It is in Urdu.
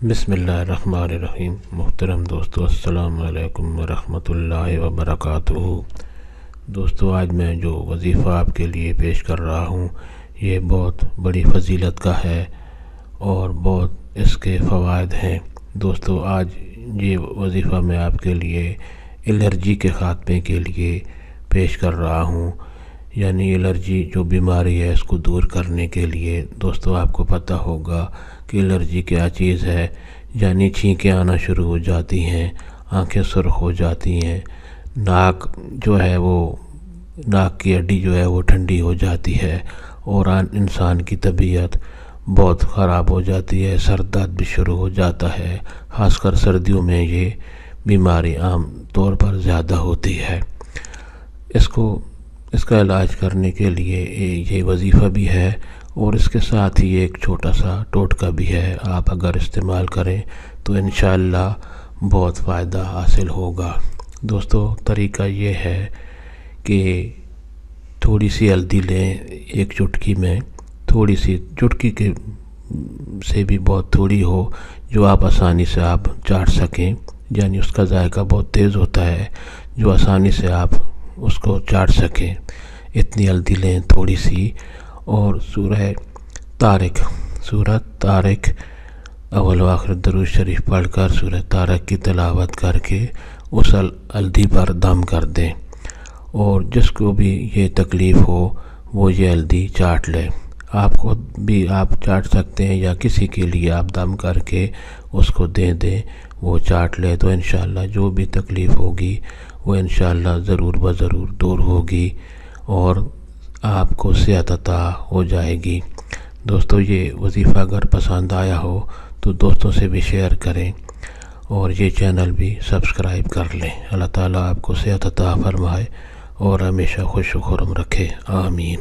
بسم اللہ الرحمن الرحیم۔ محترم دوستو، السلام علیکم ورحمۃ اللہ وبرکاتہ۔ دوستو، آج میں جو وظیفہ آپ کے لیے پیش کر رہا ہوں یہ بہت بڑی فضیلت کا ہے اور بہت اس کے فوائد ہیں۔ دوستو، آج یہ وظیفہ میں آپ کے لیے الرجی کے خاتمے کے لیے پیش کر رہا ہوں، یعنی الرجی جو بیماری ہے اس کو دور کرنے کے لیے۔ دوستو، آپ کو پتہ ہوگا کہ الرجی کیا چیز ہے، یعنی چھینکیں آنا شروع ہو جاتی ہیں، آنکھیں سرخ ہو جاتی ہیں، ناک جو ہے وہ ناک کی ہڈی جو ہے وہ ٹھنڈی ہو جاتی ہے اور انسان کی طبیعت بہت خراب ہو جاتی ہے، سر درد بھی شروع ہو جاتا ہے۔ خاص کر سردیوں میں یہ بیماری عام طور پر زیادہ ہوتی ہے۔ اس کا علاج کرنے کے لیے یہ وظیفہ بھی ہے اور اس کے ساتھ ہی ایک چھوٹا سا ٹوٹکا بھی ہے۔ آپ اگر استعمال کریں تو انشاءاللہ بہت فائدہ حاصل ہوگا۔ دوستو، طریقہ یہ ہے کہ تھوڑی سی ہلدی لیں، ایک چٹکی میں، تھوڑی سی چٹکی کے سے بھی بہت تھوڑی ہو جو آپ آسانی سے آپ چاٹ سکیں، یعنی اس کا ذائقہ بہت تیز ہوتا ہے جو آسانی سے آپ اس کو چاٹ سکیں۔ اتنی ہلدی لیں تھوڑی سی، اور سورہ طارق اول و آخر درود شریف پڑھ کر سورہ طارق کی تلاوت کر کے اس ہلدی پر دم کر دیں، اور جس کو بھی یہ تکلیف ہو وہ یہ ہلدی چاٹ لے۔ آپ خود بھی آپ چاٹ سکتے ہیں یا کسی کے لیے آپ دم کر کے اس کو دیں، وہ چاٹ لے تو انشاءاللہ جو بھی تکلیف ہوگی وہ انشاءاللہ ضرور بضرور دور ہوگی اور آپ کو صحت عطا ہو جائے گی۔ دوستو، یہ وظیفہ اگر پسند آیا ہو تو دوستوں سے بھی شیئر کریں اور یہ چینل بھی سبسکرائب کر لیں۔ اللہ تعالیٰ آپ کو صحت عطا فرمائے اور ہمیشہ خوش و خرم رکھے، آمین۔